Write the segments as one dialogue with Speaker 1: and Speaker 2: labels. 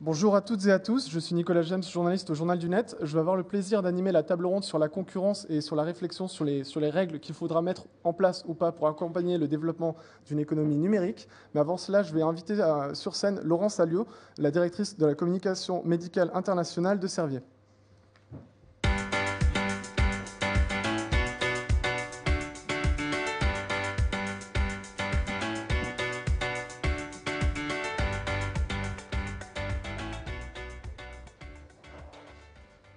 Speaker 1: Bonjour à toutes et à tous, je suis Nicolas James, journaliste au Journal du Net. Je vais avoir le plaisir d'animer la table ronde sur la concurrence et sur la réflexion sur les règles qu'il faudra mettre en place ou pas pour accompagner le développement d'une économie numérique. Mais avant cela, je vais inviter sur scène Laurence Alliot, la directrice de la communication médicale internationale de Servier.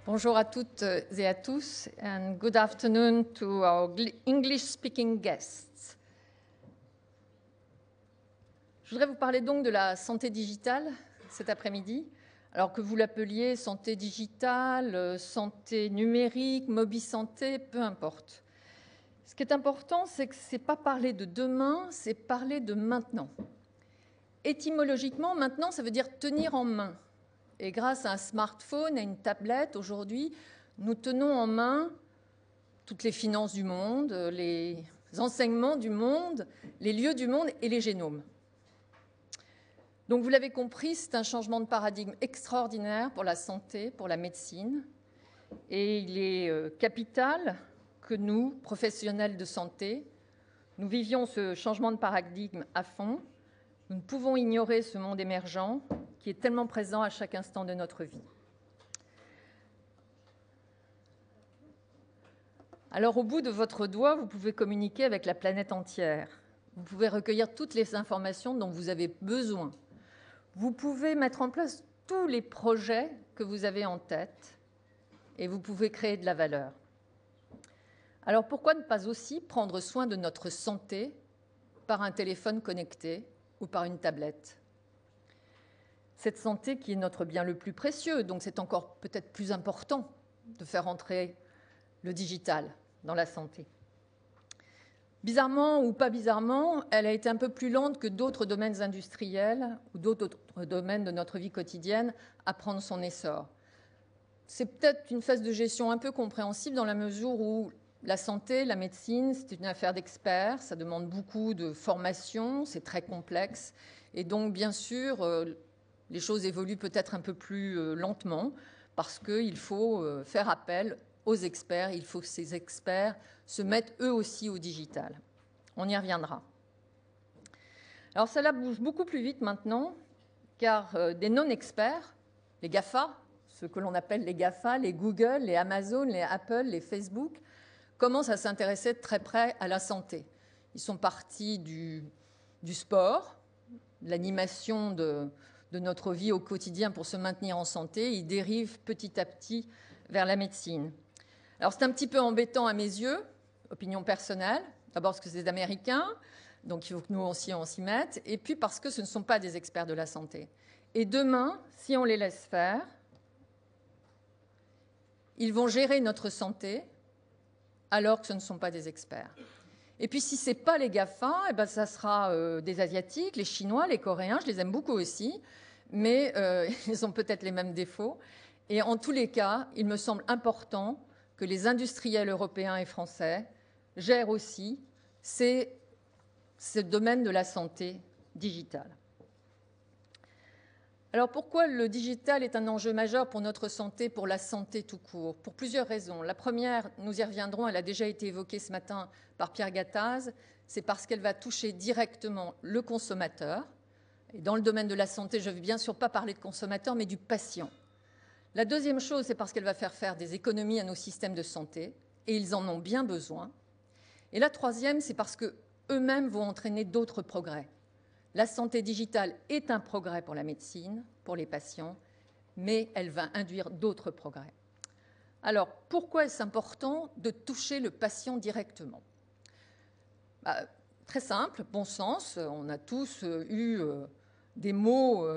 Speaker 2: Bonjour à toutes et à tous, and good afternoon to our English-speaking guests. Je voudrais vous parler donc de la santé digitale cet après-midi, alors que vous l'appeliez santé digitale, santé numérique, mobi-santé, peu importe. Ce qui est important, c'est que ce n'est pas parler de demain, c'est parler de maintenant. Étymologiquement, maintenant, ça veut dire tenir en main. Et grâce à un smartphone, à une tablette, aujourd'hui, nous tenons en main toutes les finances du monde, les enseignements du monde, les lieux du monde et les génomes. Donc, vous l'avez compris, c'est un changement de paradigme extraordinaire pour la santé, pour la médecine. Et il est capital que nous, professionnels de santé, nous vivions ce changement de paradigme à fond. Nous ne pouvons ignorer ce monde émergent qui est tellement présent à chaque instant de notre vie. Alors, au bout de votre doigt, vous pouvez communiquer avec la planète entière. Vous pouvez recueillir toutes les informations dont vous avez besoin. Vous pouvez mettre en place tous les projets que vous avez en tête et vous pouvez créer de la valeur. Alors, pourquoi ne pas aussi prendre soin de notre santé par un téléphone connecté ou par une tablette ? Cette santé qui est notre bien le plus précieux, donc c'est encore peut-être plus important de faire entrer le digital dans la santé. Bizarrement ou pas bizarrement, elle a été un peu plus lente que d'autres domaines industriels ou d'autres domaines de notre vie quotidienne à prendre son essor. C'est peut-être une phase de gestion un peu compréhensible dans la mesure où la santé, la médecine, c'est une affaire d'experts, ça demande beaucoup de formation, c'est très complexe et donc bien sûr les choses évoluent peut-être un peu plus lentement parce qu'il faut faire appel aux experts. Il faut que ces experts se mettent eux aussi au digital. On y reviendra. Alors cela bouge beaucoup plus vite maintenant car des non-experts, les GAFA, ce que l'on appelle les GAFA, les Google, les Amazon, les Apple, les Facebook, commencent à s'intéresser de très près à la santé. Ils sont partis du sport, de l'animation de notre vie au quotidien pour se maintenir en santé. Ils dérivent petit à petit vers la médecine. Alors c'est un petit peu embêtant à mes yeux, opinion personnelle, d'abord parce que c'est des Américains, donc il faut que nous aussi on s'y mette, et puis parce que ce ne sont pas des experts de la santé. Et demain, si on les laisse faire, ils vont gérer notre santé alors que ce ne sont pas des experts. Et puis si ce n'est pas les GAFA, eh ben, ça sera des Asiatiques, les Chinois, les Coréens, je les aime beaucoup aussi, mais ils ont peut-être les mêmes défauts. Et en tous les cas, il me semble important que les industriels européens et français gèrent aussi ce domaine de la santé digitale. Alors pourquoi le digital est un enjeu majeur pour notre santé, pour la santé tout court? Pour plusieurs raisons. La première, nous y reviendrons, elle a déjà été évoquée ce matin par Pierre Gattaz, c'est parce qu'elle va toucher directement le consommateur. Et dans le domaine de la santé, je ne vais bien sûr pas parler de consommateur, mais du patient. La deuxième chose, c'est parce qu'elle va faire des économies à nos systèmes de santé, et ils en ont bien besoin. Et la troisième, c'est parce qu'eux-mêmes vont entraîner d'autres progrès. La santé digitale est un progrès pour la médecine, pour les patients, mais elle va induire d'autres progrès. Alors, pourquoi est-ce important de toucher le patient directement ? Très simple, bon sens, on a tous eu des maux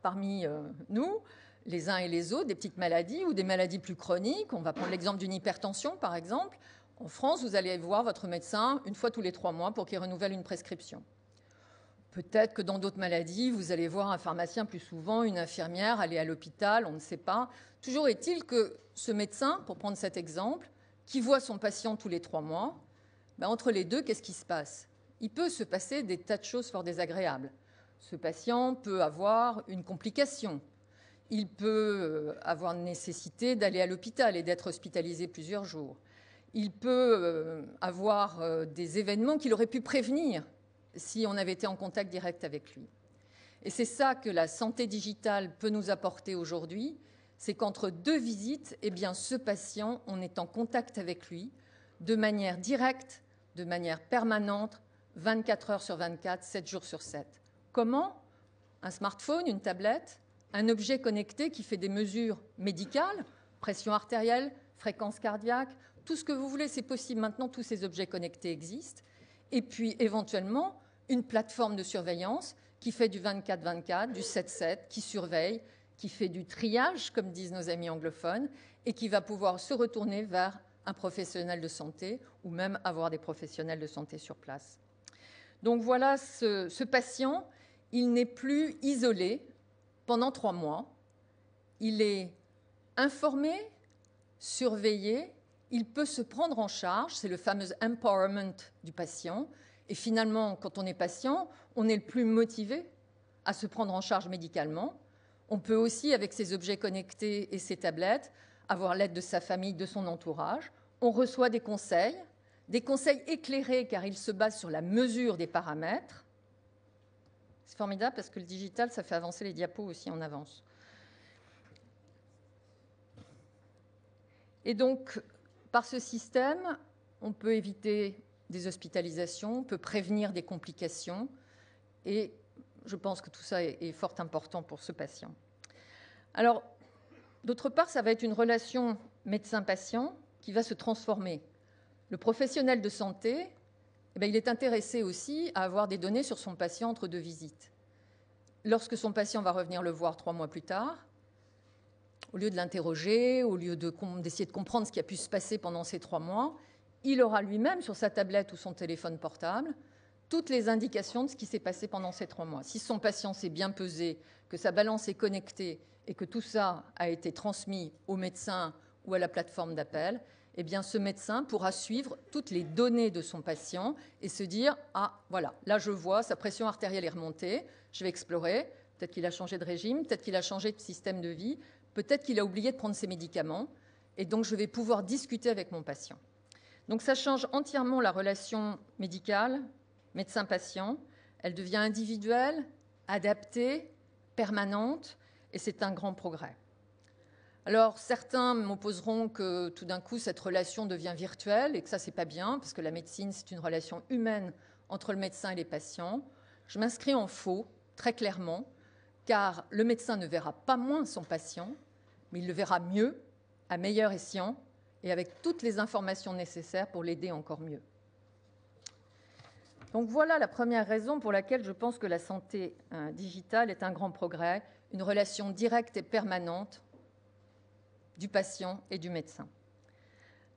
Speaker 2: parmi nous, les uns et les autres, des petites maladies ou des maladies plus chroniques. On va prendre l'exemple d'une hypertension, par exemple. En France, vous allez voir votre médecin une fois tous les 3 mois pour qu'il renouvelle une prescription. Peut-être que dans d'autres maladies, vous allez voir un pharmacien plus souvent, une infirmière, aller à l'hôpital, on ne sait pas. Toujours est-il que ce médecin, pour prendre cet exemple, qui voit son patient tous les 3 mois, entre les deux, qu'est-ce qui se passe ? Il peut se passer des tas de choses fort désagréables. Ce patient peut avoir une complication. Il peut avoir nécessité d'aller à l'hôpital et d'être hospitalisé plusieurs jours. Il peut avoir des événements qu'il aurait pu prévenir si on avait été en contact direct avec lui. Et c'est ça que la santé digitale peut nous apporter aujourd'hui, c'est qu'entre deux visites, eh bien, ce patient, on est en contact avec lui de manière directe, de manière permanente, 24 heures sur 24, 7 jours sur 7. Comment ? Un smartphone, une tablette, un objet connecté qui fait des mesures médicales, pression artérielle, fréquence cardiaque, tout ce que vous voulez, c'est possible. Maintenant, tous ces objets connectés existent. Et puis, éventuellement, une plateforme de surveillance qui fait du 24-24, du 7-7, qui surveille, qui fait du triage, comme disent nos amis anglophones, et qui va pouvoir se retourner vers un professionnel de santé ou même avoir des professionnels de santé sur place. Donc voilà, ce patient, il n'est plus isolé pendant 3 mois. Il est informé, surveillé, il peut se prendre en charge, c'est le fameux empowerment du patient. Et finalement, quand on est patient, on est le plus motivé à se prendre en charge médicalement. On peut aussi, avec ces objets connectés et ces tablettes, avoir l'aide de sa famille, de son entourage. On reçoit des conseils éclairés car ils se basent sur la mesure des paramètres. C'est formidable parce que le digital, ça fait avancer les diapos aussi en avance. Et donc, par ce système, on peut éviter des hospitalisations, on peut prévenir des complications et je pense que tout ça est fort important pour ce patient. Alors, d'autre part, ça va être une relation médecin-patient qui va se transformer. Le professionnel de santé, il est intéressé aussi à avoir des données sur son patient entre 2 visites. Lorsque son patient va revenir le voir 3 mois plus tard, au lieu de l'interroger, au lieu d'essayer de comprendre ce qui a pu se passer pendant ces 3 mois, il aura lui-même sur sa tablette ou son téléphone portable toutes les indications de ce qui s'est passé pendant ces 3 mois. Si son patient s'est bien pesé, que sa balance est connectée et que tout ça a été transmis au médecin ou à la plateforme d'appel, eh bien, ce médecin pourra suivre toutes les données de son patient et se dire « Ah, voilà, là je vois, sa pression artérielle est remontée, je vais explorer, peut-être qu'il a changé de régime, peut-être qu'il a changé de système de vie, peut-être qu'il a oublié de prendre ses médicaments, et donc je vais pouvoir discuter avec mon patient. » Donc ça change entièrement la relation médicale, médecin-patient. Elle devient individuelle, adaptée, permanente, et c'est un grand progrès. Alors certains m'opposeront que tout d'un coup cette relation devient virtuelle et que ça c'est pas bien parce que la médecine c'est une relation humaine entre le médecin et les patients. Je m'inscris en faux, très clairement, car le médecin ne verra pas moins son patient, mais il le verra mieux, à meilleur escient, et avec toutes les informations nécessaires pour l'aider encore mieux. Donc voilà la première raison pour laquelle je pense que la santé digitale est un grand progrès, une relation directe et permanente du patient et du médecin.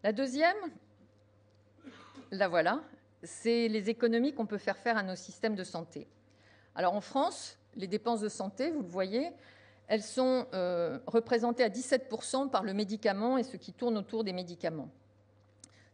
Speaker 2: La deuxième, la voilà, c'est les économies qu'on peut faire à nos systèmes de santé. Alors en France, les dépenses de santé, vous le voyez, elles sont représentées à 17% par le médicament et ce qui tourne autour des médicaments.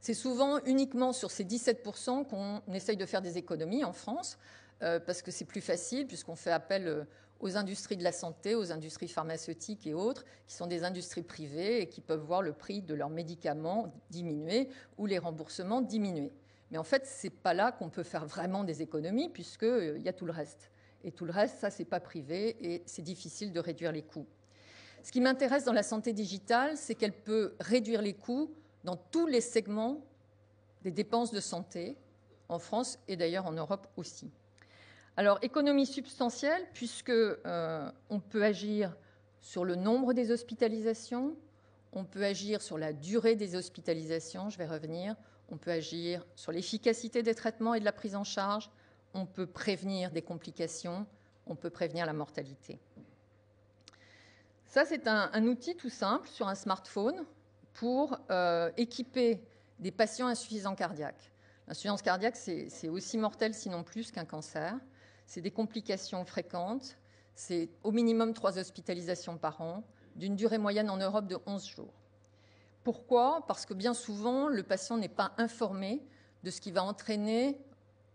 Speaker 2: C'est souvent uniquement sur ces 17% qu'on essaye de faire des économies en France, parce que c'est plus facile, puisqu'on fait appel aux industries de la santé, aux industries pharmaceutiques et autres, qui sont des industries privées et qui peuvent voir le prix de leurs médicaments diminuer ou les remboursements diminuer. Mais en fait, ce n'est pas là qu'on peut faire vraiment des économies, puisqu'il y a tout le reste. Et tout le reste, ça, ce n'est pas privé et c'est difficile de réduire les coûts. Ce qui m'intéresse dans la santé digitale, c'est qu'elle peut réduire les coûts dans tous les segments des dépenses de santé, en France et d'ailleurs en Europe aussi. Alors, économie substantielle, puisqu'on peut agir sur le nombre des hospitalisations, on peut agir sur la durée des hospitalisations, je vais revenir, on peut agir sur l'efficacité des traitements et de la prise en charge, on peut prévenir des complications, on peut prévenir la mortalité. Ça, c'est un outil tout simple sur un smartphone pour équiper des patients insuffisants cardiaques. L'insuffisance cardiaque, c'est aussi mortel, sinon plus, qu'un cancer. C'est des complications fréquentes, c'est au minimum 3 hospitalisations par an, d'une durée moyenne en Europe de 11 jours. Pourquoi ? Parce que bien souvent, le patient n'est pas informé de ce qui va entraîner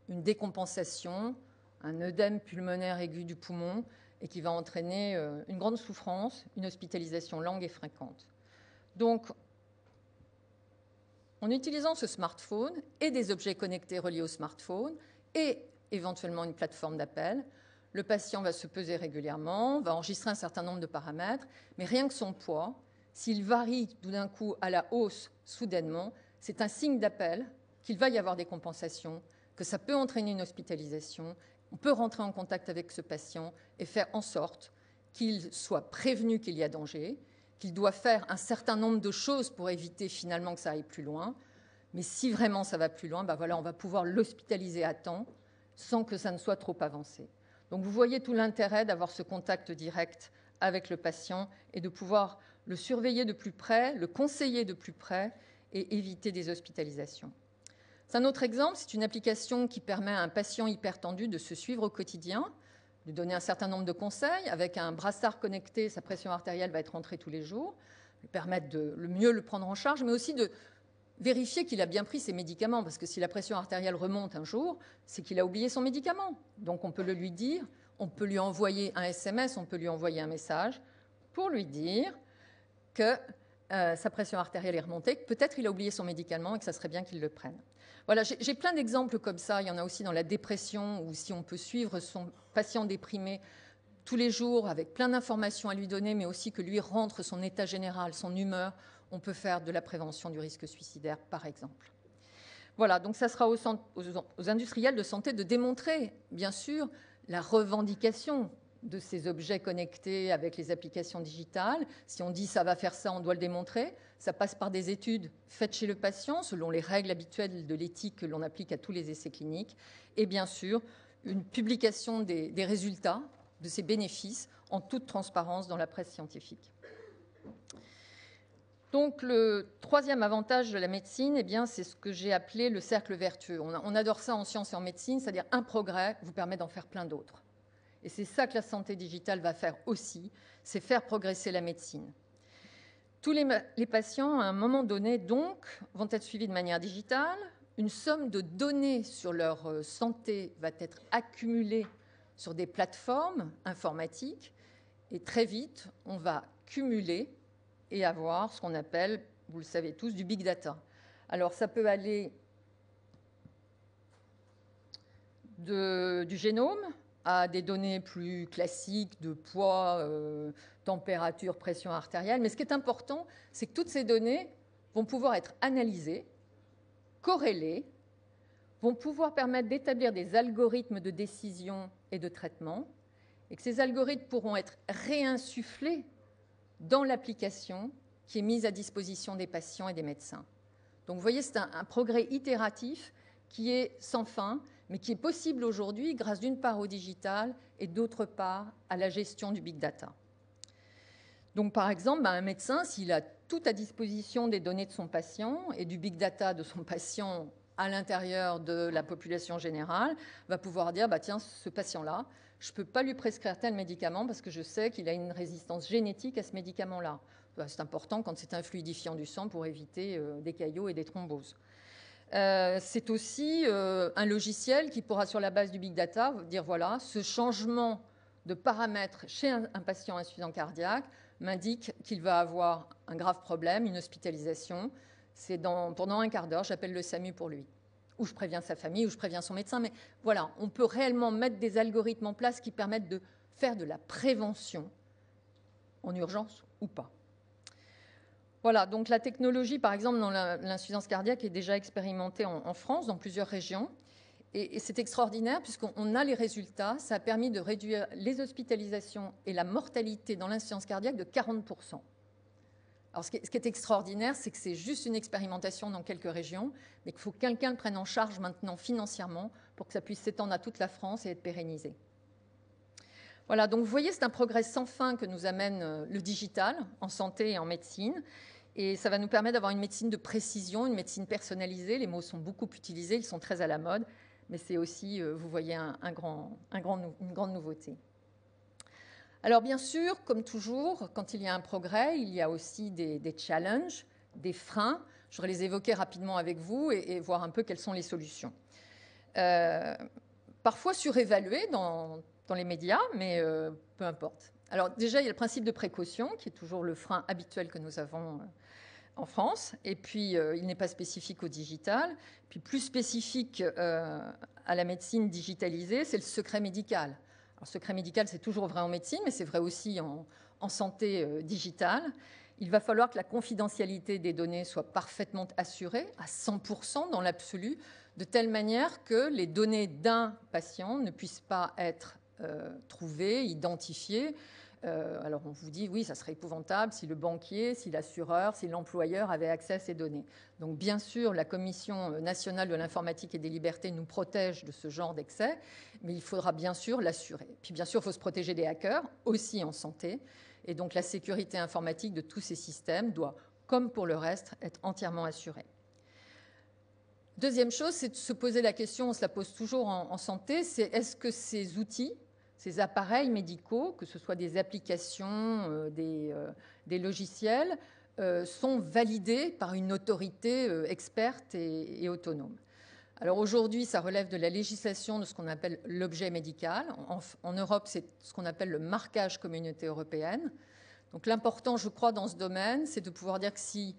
Speaker 2: une décompensation, un œdème pulmonaire aigu du poumon, et qui va entraîner une grande souffrance, une hospitalisation longue et fréquente. Donc, en utilisant ce smartphone et des objets connectés reliés au smartphone et éventuellement une plateforme d'appel, le patient va se peser régulièrement, va enregistrer un certain nombre de paramètres, mais rien que son poids, s'il varie tout d'un coup à la hausse soudainement, c'est un signe d'appel qu'il va y avoir des compensations, que ça peut entraîner une hospitalisation. On peut rentrer en contact avec ce patient et faire en sorte qu'il soit prévenu qu'il y a danger, qu'il doit faire un certain nombre de choses pour éviter finalement que ça aille plus loin. Mais si vraiment ça va plus loin, ben voilà, on va pouvoir l'hospitaliser à temps sans que ça ne soit trop avancé. Donc vous voyez tout l'intérêt d'avoir ce contact direct avec le patient et de pouvoir le surveiller de plus près, le conseiller de plus près et éviter des hospitalisations. C'est un autre exemple, c'est une application qui permet à un patient hypertendu de se suivre au quotidien, de donner un certain nombre de conseils. Avec un brassard connecté, sa pression artérielle va être rentrée tous les jours, lui permettre de mieux le prendre en charge, mais aussi de vérifier qu'il a bien pris ses médicaments, parce que si la pression artérielle remonte un jour, c'est qu'il a oublié son médicament. Donc on peut le lui dire, on peut lui envoyer un SMS, on peut lui envoyer un message pour lui dire que sa pression artérielle est remontée, que peut-être il a oublié son médicament et que ça serait bien qu'il le prenne. Voilà, j'ai plein d'exemples comme ça. Il y en a aussi dans la dépression, où si on peut suivre son patient déprimé tous les jours avec plein d'informations à lui donner, mais aussi que lui rentre son état général, son humeur, on peut faire de la prévention du risque suicidaire, par exemple. Voilà, donc ça sera aux industriels de santé de démontrer, bien sûr, la revendication de ces objets connectés avec les applications digitales. Si on dit ça va faire ça, on doit le démontrer. Ça passe par des études faites chez le patient, selon les règles habituelles de l'éthique que l'on applique à tous les essais cliniques. Et bien sûr, une publication des résultats de ces bénéfices en toute transparence dans la presse scientifique. Donc le troisième avantage de la médecine, eh bien, c'est ce que j'ai appelé le cercle vertueux. On adore ça en sciences et en médecine, c'est-à-dire un progrès vous permet d'en faire plein d'autres. Et c'est ça que la santé digitale va faire aussi, c'est faire progresser la médecine. Tous les patients, à un moment donné, donc, vont être suivis de manière digitale. Une somme de données sur leur santé va être accumulée sur des plateformes informatiques. Et très vite, on va cumuler et avoir ce qu'on appelle, vous le savez tous, du big data. Alors, ça peut aller du génome à des données plus classiques de poids, température, pression artérielle. Mais ce qui est important, c'est que toutes ces données vont pouvoir être analysées, corrélées, vont pouvoir permettre d'établir des algorithmes de décision et de traitement, et que ces algorithmes pourront être réinsufflés dans l'application qui est mise à disposition des patients et des médecins. Donc vous voyez, c'est un progrès itératif qui est sans fin, mais qui est possible aujourd'hui grâce d'une part au digital et d'autre part à la gestion du big data. Donc par exemple, un médecin, s'il a tout à disposition des données de son patient et du big data de son patient à l'intérieur de la population générale, va pouvoir dire, tiens, ce patient-là, je ne peux pas lui prescrire tel médicament parce que je sais qu'il a une résistance génétique à ce médicament-là. C'est important quand c'est un fluidifiant du sang pour éviter des caillots et des thromboses. C'est aussi un logiciel qui pourra, sur la base du big data, dire voilà, ce changement de paramètres chez un patient insuffisant cardiaque m'indique qu'il va avoir un grave problème, une hospitalisation. C'est pendant un quart d'heure, j'appelle le SAMU pour lui. Ou je préviens sa famille, ou je préviens son médecin. Mais voilà, on peut réellement mettre des algorithmes en place qui permettent de faire de la prévention en urgence ou pas. Voilà, donc la technologie, par exemple, dans l'insuffisance cardiaque est déjà expérimentée en France, dans plusieurs régions. Et c'est extraordinaire puisqu'on a les résultats. Ça a permis de réduire les hospitalisations et la mortalité dans l'insuffisance cardiaque de 40%. Alors, ce qui est extraordinaire, c'est que c'est juste une expérimentation dans quelques régions, mais qu'il faut que quelqu'un le prenne en charge maintenant financièrement pour que ça puisse s'étendre à toute la France et être pérennisé. Voilà, donc vous voyez, c'est un progrès sans fin que nous amène le digital en santé et en médecine. Et ça va nous permettre d'avoir une médecine de précision, une médecine personnalisée. Les mots sont beaucoup utilisés, ils sont très à la mode, mais c'est aussi, vous voyez, une grande nouveauté. Alors bien sûr, comme toujours, quand il y a un progrès, il y a aussi des challenges, des freins. Je voudrais les évoquer rapidement avec vous et voir un peu quelles sont les solutions. Parfois surévaluées dans dans les médias, mais peu importe. Alors déjà, il y a le principe de précaution, qui est toujours le frein habituel que nous avons en France, et puis il n'est pas spécifique au digital. Puis plus spécifique à la médecine digitalisée, c'est le secret médical. Alors, le secret médical, c'est toujours vrai en médecine, mais c'est vrai aussi en santé digitale. Il va falloir que la confidentialité des données soit parfaitement assurée, à 100% dans l'absolu, de telle manière que les données d'un patient ne puissent pas être trouvées, identifiées. Alors on vous dit, oui, ça serait épouvantable si le banquier, si l'assureur, si l'employeur avait accès à ces données. Donc bien sûr, la Commission nationale de l'informatique et des libertés nous protège de ce genre d'excès, mais il faudra bien sûr l'assurer. Puis bien sûr, il faut se protéger des hackers, aussi en santé. Et donc la sécurité informatique de tous ces systèmes doit, comme pour le reste, être entièrement assurée. Deuxième chose, c'est de se poser la question, on se la pose toujours en santé, c'est est-ce que ces outils, ces appareils médicaux, que ce soit des applications, des logiciels, sont validés par une autorité experte et autonome. Alors aujourd'hui, ça relève de la législation de ce qu'on appelle l'objet médical. En Europe, c'est ce qu'on appelle le marquage communauté européenne. Donc l'important, je crois, dans ce domaine, c'est de pouvoir dire que si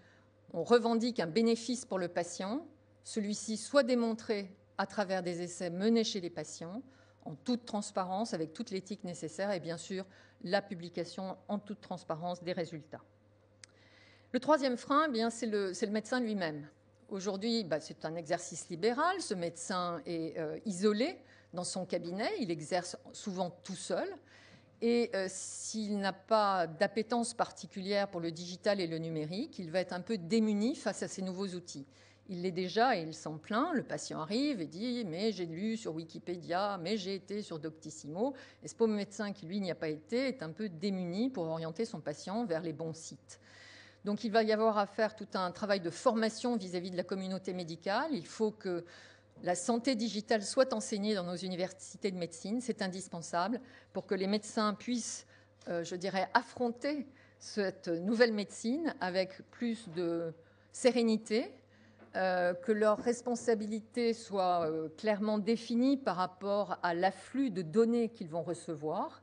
Speaker 2: on revendique un bénéfice pour le patient, celui-ci soit démontré à travers des essais menés chez les patients, en toute transparence, avec toute l'éthique nécessaire, et bien sûr la publication en toute transparence des résultats. Le troisième frein, eh bien, c'est le médecin lui-même. Aujourd'hui, c'est un exercice libéral. Ce médecin est isolé dans son cabinet. Il exerce souvent tout seul. Et s'il n'a pas d'appétence particulière pour le digital et le numérique, il va être un peu démuni face à ces nouveaux outils. Il l'est déjà et il s'en plaint. Le patient arrive et dit « mais j'ai lu sur Wikipédia, mais j'ai été sur Doctissimo ». Et ce pauvre médecin qui, lui, n'y a pas été, est un peu démuni pour orienter son patient vers les bons sites. Donc il va y avoir à faire tout un travail de formation vis-à-vis de la communauté médicale. Il faut que la santé digitale soit enseignée dans nos universités de médecine. C'est indispensable pour que les médecins puissent, je dirais, affronter cette nouvelle médecine avec plus de sérénité, que leurs responsabilités soient clairement définies par rapport à l'afflux de données qu'ils vont recevoir,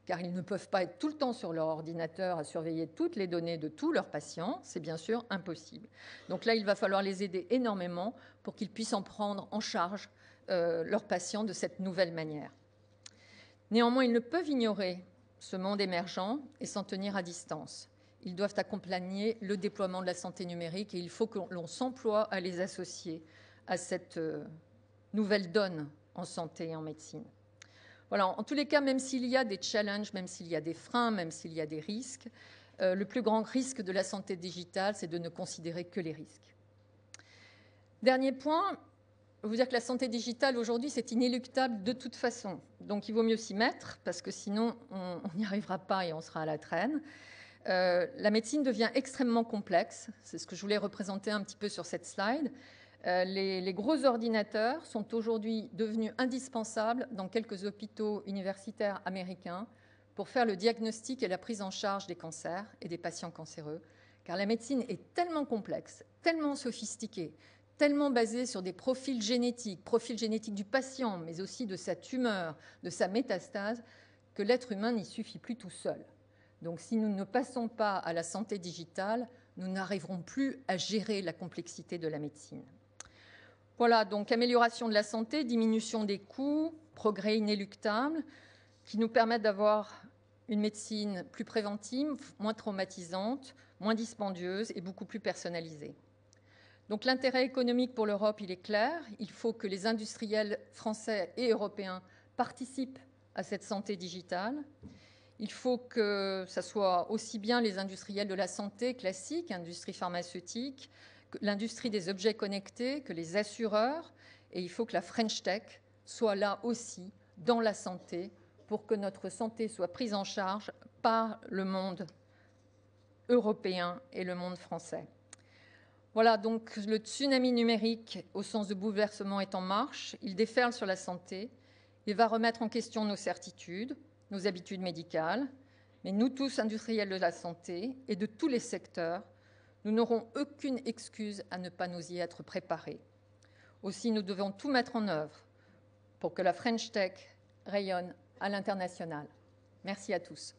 Speaker 2: car ils ne peuvent pas être tout le temps sur leur ordinateur à surveiller toutes les données de tous leurs patients, c'est bien sûr impossible. Donc là, il va falloir les aider énormément pour qu'ils puissent en prendre en charge leurs patients de cette nouvelle manière. Néanmoins, ils ne peuvent ignorer ce monde émergent et s'en tenir à distance. Ils doivent accompagner le déploiement de la santé numérique et il faut que l'on s'emploie à les associer à cette nouvelle donne en santé et en médecine. Voilà, en tous les cas, même s'il y a des challenges, même s'il y a des freins, même s'il y a des risques, le plus grand risque de la santé digitale, c'est de ne considérer que les risques. Dernier point, je veux vous dire que la santé digitale, aujourd'hui, c'est inéluctable de toute façon. Donc, il vaut mieux s'y mettre, parce que sinon, on n'y arrivera pas et on sera à la traîne. La médecine devient extrêmement complexe. C'est ce que je voulais représenter un petit peu sur cette slide. Les gros ordinateurs sont aujourd'hui devenus indispensables dans quelques hôpitaux universitaires américains pour faire le diagnostic et la prise en charge des cancers et des patients cancéreux, car la médecine est tellement complexe, tellement sophistiquée, tellement basée sur des profils génétiques du patient, mais aussi de sa tumeur, de sa métastase, que l'être humain n'y suffit plus tout seul. Donc si nous ne passons pas à la santé digitale, nous n'arriverons plus à gérer la complexité de la médecine. Voilà, donc amélioration de la santé, diminution des coûts, progrès inéluctables qui nous permettent d'avoir une médecine plus préventive, moins traumatisante, moins dispendieuse et beaucoup plus personnalisée. Donc l'intérêt économique pour l'Europe, il est clair. Il faut que les industriels français et européens participent à cette santé digitale. Il faut que ce soit aussi bien les industriels de la santé classique, industrie pharmaceutique, l'industrie des objets connectés, que les assureurs, et il faut que la French Tech soit là aussi dans la santé pour que notre santé soit prise en charge par le monde européen et le monde français. Voilà, donc le tsunami numérique au sens de bouleversement est en marche, il déferle sur la santé, il va remettre en question nos certitudes, nos habitudes médicales, mais nous tous, industriels de la santé et de tous les secteurs, nous n'aurons aucune excuse à ne pas nous y être préparés. Aussi, nous devons tout mettre en œuvre pour que la French Tech rayonne à l'international. Merci à tous.